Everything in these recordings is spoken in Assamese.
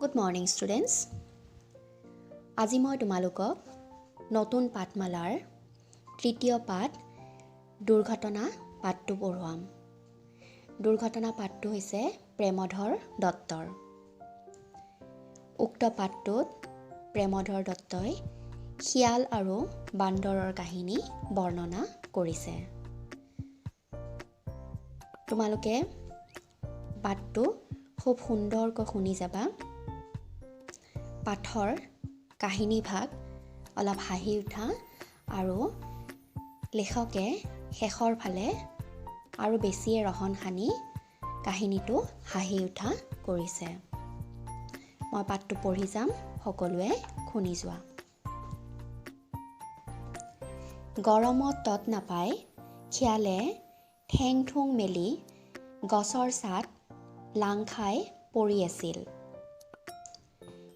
Good morning students. আজি মই তোমালোকক নতুন পাঠমালাৰ তৃতীয় পাঠ দুৰ্ঘটনা পাঠটো পঢ়ুৱাম। দুৰ্ঘটনা পাঠটো হৈছে প্ৰেমধৰ দত্তৰ। উক্ত পাঠটোত প্ৰেমধৰ দত্তই শিয়াল আৰু বান্দৰৰ কাহিনী বৰ্ণনা কৰিছে। তোমালোকে পাঠটো খুব সুন্দৰকৈ শুনি যাবা। পাঠৰ কাহিনী ভাগ অলপ হাঁহি উঠা আৰু লেখকে শেষৰ ফালে আৰু বেছিয়ে ৰহন সানি কাহিনীটো হাঁহি উঠা কৰিছে। মই পাঠটো পঢ়ি যাম, সকলোৱে শুনি যোৱা। গৰমত তত নাপায় শিয়ালে ঠেং ঠুং মেলি গছৰ ছাট লাং খাই পৰি আছিল।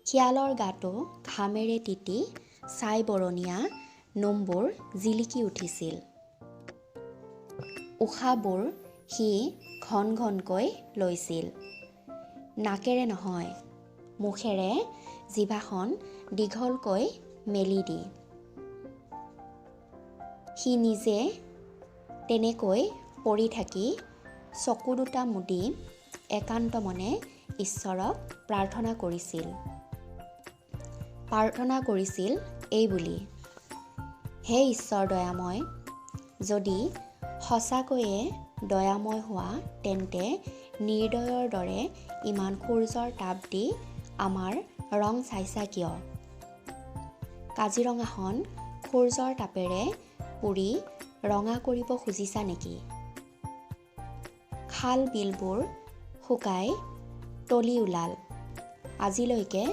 শিয়ালৰ গাটো ঘামেৰে তিতি ছাই বৰণীয়া নোমবোৰ জিলিকি উঠিছিল। উশাহবোৰ সি ঘন ঘনকৈ লৈছিল। নাকেৰে নহয়, মুখেৰে জিভাখন দীঘলকৈ মেলি দি। সি নিজে তেনেকৈ পৰি থাকি চকু দুটা মুদি একান্ত মনে ঈশ্বৰক প্ৰাৰ্থনা কৰিছিল এই বুলি, হে ঈশ্বৰ দয়াময়, যদি সঁচাকৈয়ে দয়াময় হোৱা তেন্তে নিৰ্দয়ৰ দৰে ইমান সূৰ্যৰ তাপ দি আমাৰ ৰং চাইছা কিয়? কাজিৰঙাখন সূৰ্যৰ তাপেৰে পুৰি ৰঙা কৰিব খুজিছা নেকি? খাল বিলবোৰ শুকাই তলি ওলাল, আজিলৈকে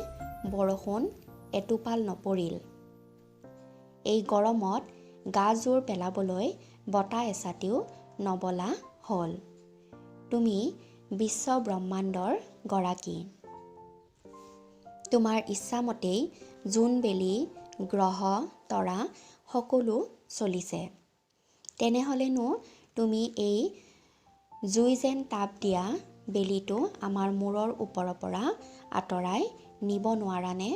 বৰষুণ এটোপাল নপৰিল। এই গৰমত গা জোৰ পেলাবলৈ বতাহ এচাতিও নবলা হ'ল। তুমি বিশ্ব ব্ৰহ্মাণ্ডৰ গৰাকী। তোমাৰ ইচ্ছামতেই জোন বেলি গ্ৰহ তৰা সকলো চলিছে। তেনেহ'লেনো তুমি এই জুই যেন তাপ দিয়া বেলিটো আমাৰ মূৰৰ ওপৰৰ পৰা আঁতৰাই নিব নোৱাৰানে?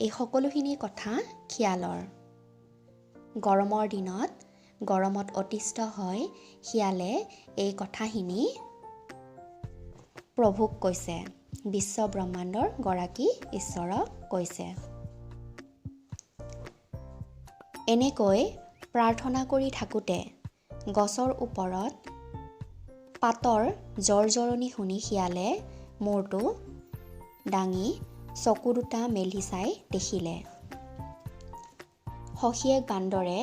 এই সকলোখিনি কথা শিয়ালৰ। গৰমৰ দিনত গৰমত অতিষ্ঠ হৈ শিয়ালে এই কথাখিনি প্ৰভুক কৈছে, বিশ্ব ব্ৰহ্মাণ্ডৰ গৰাকী ঈশ্বৰক কৈছে। এনেকৈ প্ৰাৰ্থনা কৰি থাকোঁতে গছৰ ওপৰত পাতৰ জৰজৰণি শুনি শিয়ালে মূৰটো দাঙি চকু দুটা মেলি চাই দেখিলে সখীয়েক বান্দৰে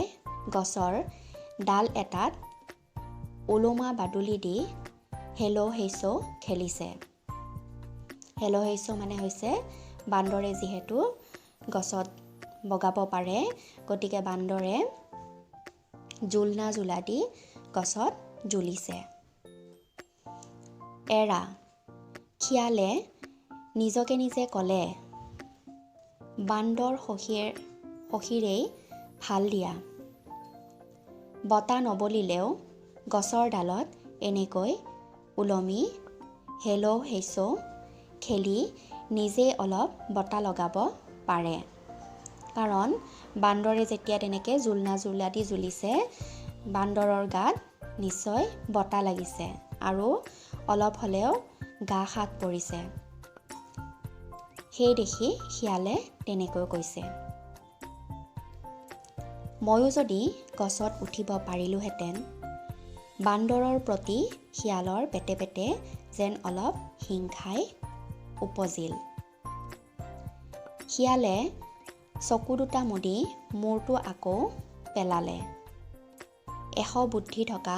গছৰ ডাল এটাত ওলোমা বাদুলি দি হেলো হেইছো খেলিছে। হেলো হেইছো মানে হৈছে বান্দৰে যিহেতু গছত বগাব পাৰে, গতিকে বান্দৰে জোলনা জোলা দি গছত জুলিছে। এৰা শিয়ালে নিজকে নিজে ক'লে, বান্দৰ সখীৰেই ভাল দিয়া। বতাহ নবলিলেও গছৰ ডালত এনেকৈ ওলমি হেলো হেইছো খেলি নিজে অলপ বতাহ লগাব পাৰে। কাৰণ বান্দৰে যেতিয়া তেনেকৈ জোলনা জোলা দি জুলিছে, বান্দৰৰ গাত নিশ্চয় বতাহ লাগিছে আৰু অলপ হ'লেও গা শাক পৰিছে। সেই দেখি শিয়ালে তেনেকৈ কৈছে। ময়ো যদি গছত উঠিব পাৰিলোহেঁতেন। বান্দৰৰ প্ৰতি শিয়ালৰ পেটে পেটে যেন অলপ হিংসাই উপজিল। শিয়ালে চকু দুটা মুদি মূৰটো আকৌ পেলালে। এশ বুদ্ধি থকা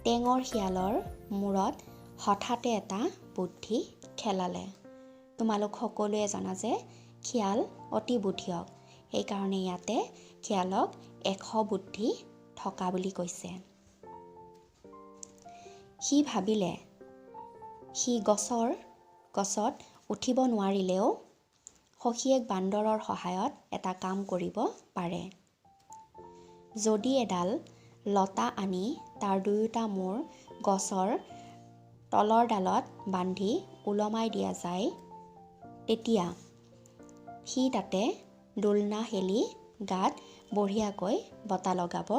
টেঙৰ শিয়ালৰ মূৰত হঠাতে এটা বুদ্ধি খেলালে। তোমালোক সকলোৱে জানা যে শিয়াল অতি বুদ্ধিয়ক, সেইকাৰণে ইয়াতে শিয়ালক এশ বুদ্ধি থকা বুলি কৈছে। সি ভাবিলে সি গছত উঠিব নোৱাৰিলেও সখীয়েক বান্দৰৰ সহায়ত এটা কাম কৰিব পাৰে। যদি এডাল লতা আনি তাৰ দুয়োটা মূৰ গছৰ তলৰ ডালত বান্ধি ওলমাই দিয়া যায়, তেতিয়া সি তাতে দোলনা খেলি গাত বঢ়িয়াকৈ বতা লগাব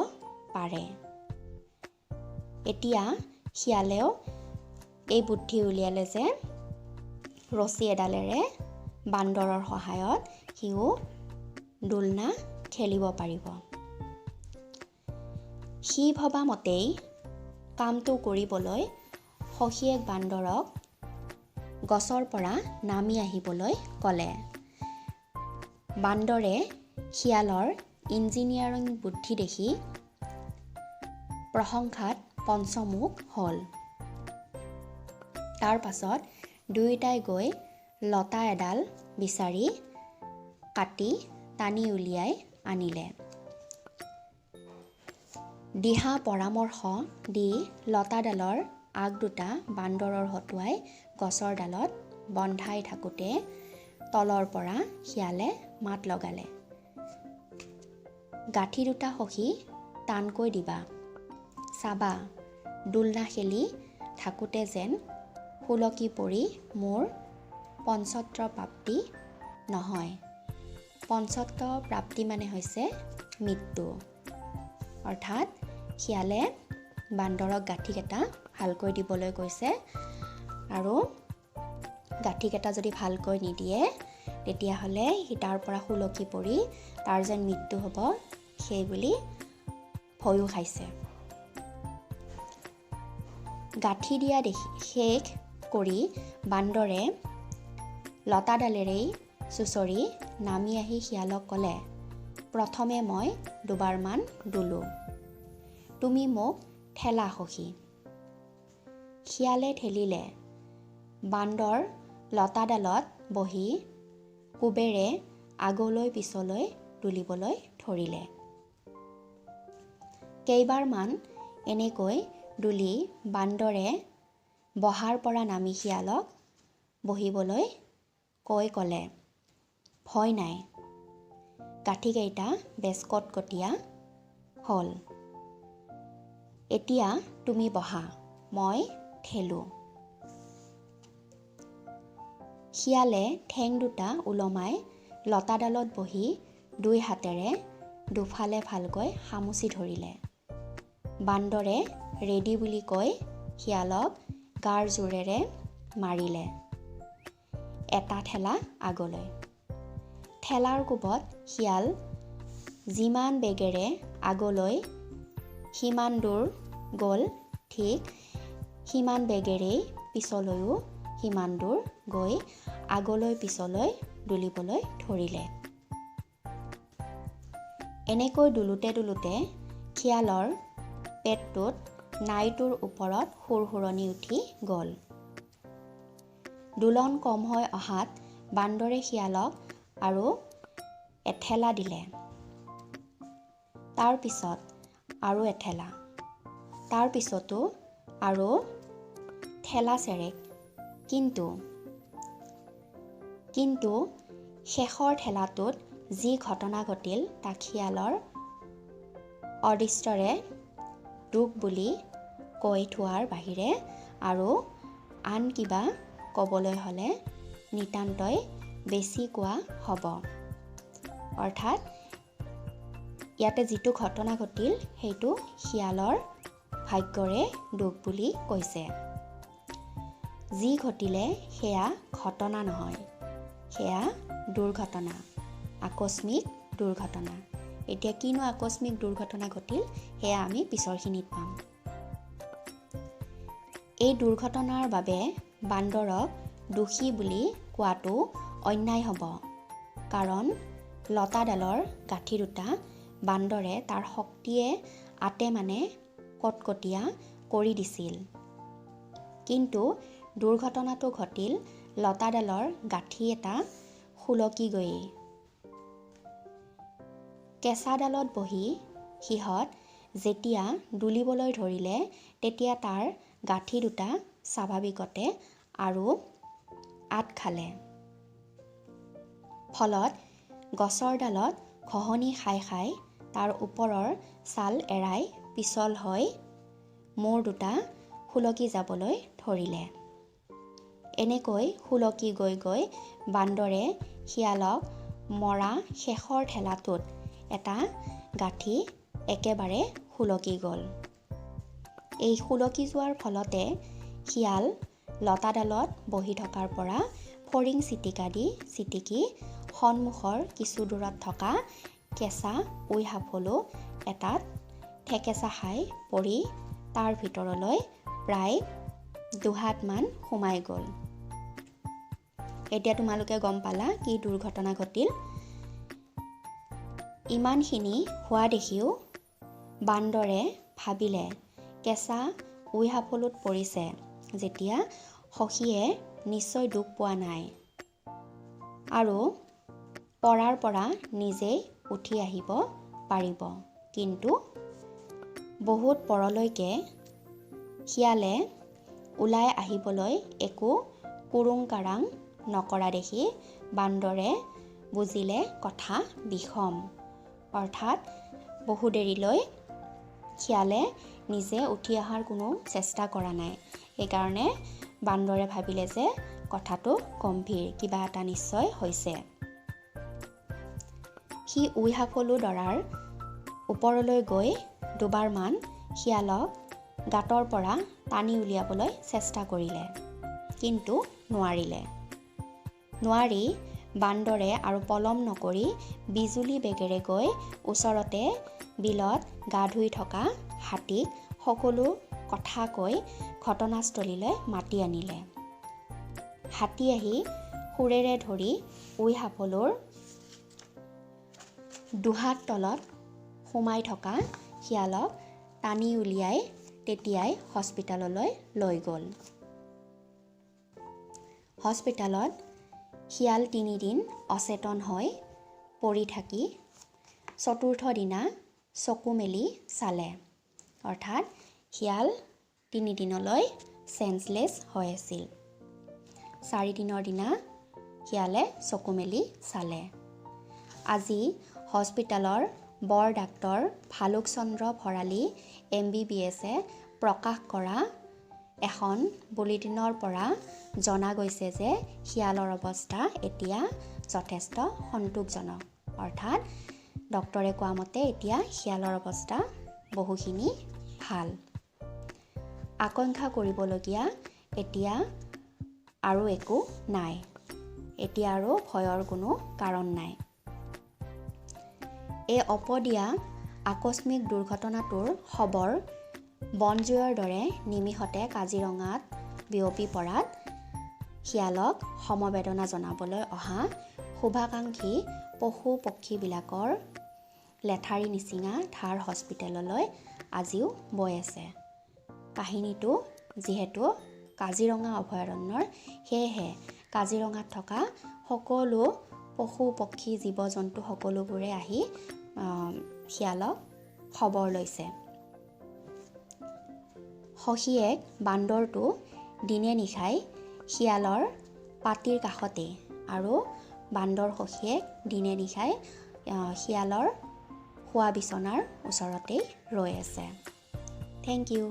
পাৰে। এতিয়া শিয়ালেও এই বুদ্ধি উলিয়ালে যে ৰছী এডালেৰে বান্দৰৰ সহায়ত সিও দোলনা খেলিব পাৰিব। সি ভবা মতেই কামটো কৰিবলৈ সখীয়েক বান্দৰক গছৰ পৰা নামি আহিবলৈ ক'লে। বান্দৰে শিয়ালৰ ইঞ্জিনিয়াৰিং বুদ্ধি দেখি প্ৰশংসাত পঞ্চমুখ হ'ল। তাৰ পাছত দুয়োটাই গৈ লতা এডাল বিচাৰি কাটি টানি উলিয়াই আনিলে। দিহা পৰামৰ্শ দি লতাডালৰ আগ দুটা বান্দৰৰ হতুৱাই গছৰ ডালত বন্ধাই থাকোঁতে তলৰ পৰা শিয়ালে মাত লগালে, গাঁঠি দুটা সখী টানকৈ দিবা, চাবা দোলনা খেলি থাকোঁতে যেন সুলকি পৰি মোৰ পঞ্চত্ৰ প্ৰাপ্তি নহয়। পঞ্চত্ৰ প্ৰাপ্তি মানে হৈছে মৃত্যু। অৰ্থাৎ শিয়ালে বান্দৰক গাঁঠিকেইটা ভালকৈ দিবলৈ কৈছে, আৰু গাঁঠিকেইটা যদি ভালকৈ নিদিয়ে তেতিয়াহ'লে সি তাৰ পৰা সুলকি পৰি তাৰ যেন মৃত্যু হ'ব, সেই বুলি ভয়ো খাইছে। গাঁঠি দিয়া দেখি শেষ কৰি বান্দৰে লতাডালেৰেই চুঁচৰি নামি আহি শিয়ালক ক'লে, প্ৰথমে মই দুবাৰমান দোলোঁ, তুমি মোক ঠেলা সখী। শিয়ালে ঠেলিলে। বান্দৰ লতাডালত বহি কোবেৰে আগলৈ পিছলৈ তুলিবলৈ ধৰিলে। কেইবাৰমান এনেকৈ দুলি বান্দৰে বহাৰ পৰা নামি শিয়ালক বহিবলৈ কৈ ক'লে, ভয় নাই, গাঁঠিকেইটা বেছ কটকটীয়া হ'ল, এতিয়া তুমি বহা, মই ঠেলোঁ। শিয়ালে ঠেং দুটা ওলমাই লতাডালত বহি দুই হাতেৰে দুফালে ভালকৈ সামুচি ধৰিলে। বান্দৰে ৰেডি বুলি কৈ শিয়ালক গাৰ জোৰেৰে মাৰিলে এটা ঠেলা আগলৈ। ঠেলাৰ কোবত শিয়াল যিমান বেগেৰে আগলৈ সিমান দূৰ গ'ল, ঠিক সিমান বেগেৰেই পিছলৈও সিমান দূৰ গৈ আগলৈ পিছলৈ দুলিবলৈ ধৰিলে। এনেকৈ দুলোতে দুলোতে শিয়ালৰ পেটটোত নাইটোৰ ওপৰত সুৰসুৰণি উঠি গ'ল। দোলন কম হৈ অহাত বান্দৰে শিয়ালক আৰু এঠেলা দিলে, তাৰ পিছত আৰু এঠেলা, তাৰ পিছতো আৰু ঠেলা চেৰেক, কিন্তু শেষৰ ঠেলাটোত যি ঘটনা ঘটিল তাক শিয়ালৰ অদৃষ্টৰে দুখ বুলি কৈ থোৱাৰ বাহিৰে আৰু আন কিবা ক'বলৈ হ'লে নিতান্তই বেছি কোৱা হ'ব। অৰ্থাৎ ইয়াতে যিটো ঘটনা ঘটিল সেইটো শিয়ালৰ ভাগ্যৰে দুখ বুলি কৈছে। যি ঘটিলে সেয়া ঘটনা নহয়, সেয়া দুৰ্ঘটনা, আকস্মিক দুৰ্ঘটনা। এতিয়া কিনো আকস্মিক দুৰ্ঘটনা ঘটিল সেয়া আমি পিছৰখিনিত পাম। এই দুৰ্ঘটনাৰ বাবে বান্দৰক দোষী বুলি কোৱাটো অন্যায় হ'ব, কাৰণ লতাডালৰ গাঁঠি দুটা বান্দৰে তাৰ শক্তিয়ে আতে মানে কটকটীয়া কৰি দিছিল, কিন্তু দুৰ্ঘটনাটো ঘটিল লতাডালৰ গাঁঠি এটা সুলকি গৈয়ে। কেঁচাডালত বহি সিহঁত যেতিয়া দুলিবলৈ ধৰিলে তেতিয়া তাৰ গাঁঠি দুটা স্বাভাৱিকতে আৰু আঁট খালে। ফলত গছৰ ডালত ঘহনি খাই খাই তাৰ ওপৰৰ ছাল এৰাই পিছল হৈ মূৰ দুটা সুলকি যাবলৈ ধৰিলে। এনেকৈ সুলকি গৈ গৈ বান্দৰে শিয়ালক মৰা শেষৰ ঠেলাটোত এটা গাঁঠি একেবাৰে সুলকি গ'ল। এই সুলকি যোৱাৰ ফলতে শিয়াল লতাডালত বহি থকাৰ পৰা ফৰিং চিটিকা দি চিটিকি সন্মুখৰ কিছু দূৰত থকা কেঁচা উই সাপলো এটাত ঠেকেচা খাই পৰি তাৰ ভিতৰলৈ প্ৰায় 2 হাতমান সোমাই গ'ল। এতিয়া তোমালোকে গম পালা কি দুৰ্ঘটনা ঘটিল। ইমানখিনি হোৱা দেখিও বান্দৰে ভাবিলে কেঁচা উই সাপলোত পৰিছে যেতিয়া সখীয়ে নিশ্চয় দুখ পোৱা নাই আৰু পৰাৰ পৰা নিজেই উঠি আহিব পাৰিব। কিন্তু বহুত পৰলৈকে শিয়ালে ওলাই আহিবলৈ একো কুৰুং কাৰাং নকৰা দেখি বান্দৰে বুজিলে কথা বিষম। অৰ্থাৎ বহু দেৰিলৈ শিয়ালে নিজে উঠি অহাৰ কোনো চেষ্টা কৰা নাই। সেইকাৰণে বান্দৰে ভাবিলে যে কথাটো গম্ভীৰ, কিবা এটা নিশ্চয় হৈছে। সি উই সাপলো ডৰাৰ ওপৰলৈ গৈ দুবাৰমান শিয়ালক গাঁতৰ পৰা টানি উলিয়াবলৈ চেষ্টা কৰিলে, কিন্তু নোৱাৰি বান্দৰে আৰু পলম নকৰি বিজুলী বেগেৰে গৈ ওচৰতে বিলত গা ধুই থকা হাতীক সকলো কথা কৈ ঘটনাস্থলীলৈ মাতি আনিলে। হাতী আহি সুৰেৰে ধৰি উই সাপলোৰ দুহাত তলত সোমাই থকা শিয়ালক টানি উলিয়াই তেতিয়াই হস্পিটাললৈ লৈ গ'ল। হস্পিটালত শিয়াল 3 দিন অচেতন হৈ পৰি থাকি 4ৰ্থ দিনা চকু মেলি চালে। অৰ্থাৎ শিয়াল 3 দিনলৈ চেঞ্চলেছ হৈ আছিল। 4 দিনৰ দিনা শিয়ালে চকু মেলি চালে। আজি হস্পিটালৰ বৰ ডাক্তৰ ভালুক চন্দ্ৰ ভৰালী MBBSে প্ৰকাশ কৰা এখন বুলেটিনৰ পৰা জনা গৈছে যে শিয়ালৰ অৱস্থা এতিয়া যথেষ্ট সন্তোষজনক। অৰ্থাৎ ডক্তৰে কোৱা মতে এতিয়া শিয়ালৰ অৱস্থা বহুখিনি ভাল। আকাংক্ষা কৰিবলগীয়া এতিয়া আৰু একো নাই। এতিয়া আৰু ভয়ৰ কোনো কাৰণ নাই। এই অপদীয়া আকস্মিক দুৰ্ঘটনাটোৰ খবৰ বনজুইৰ দৰে নিমিষতে কাজিৰঙাত বিয়পি পৰাত শিয়ালক সমবেদনা জনাবলৈ অহা শুভাকাংক্ষী পশু পক্ষীবিলাকৰ লেঠাৰি নিচিঙা ধাৰ হস্পিটেললৈ আজিও বৈ আছে। কাহিনীটো যিহেতু কাজিৰঙা অভয়াৰণ্যৰ, সেয়েহে কাজিৰঙাত থকা সকলো পশু পক্ষী জীৱ জন্তু সকলোবোৰে আহি শিয়ালক খবৰ লৈছে। সখীয়েক বান্দৰটো দিনে নিশাই শিয়ালৰ পাতিৰ কাষতে আৰু বান্দৰ সখীয়েক দিনে নিশাই শিয়ালৰ শোৱা বিচনাৰ ওচৰতেই ৰৈ আছে। Thank U.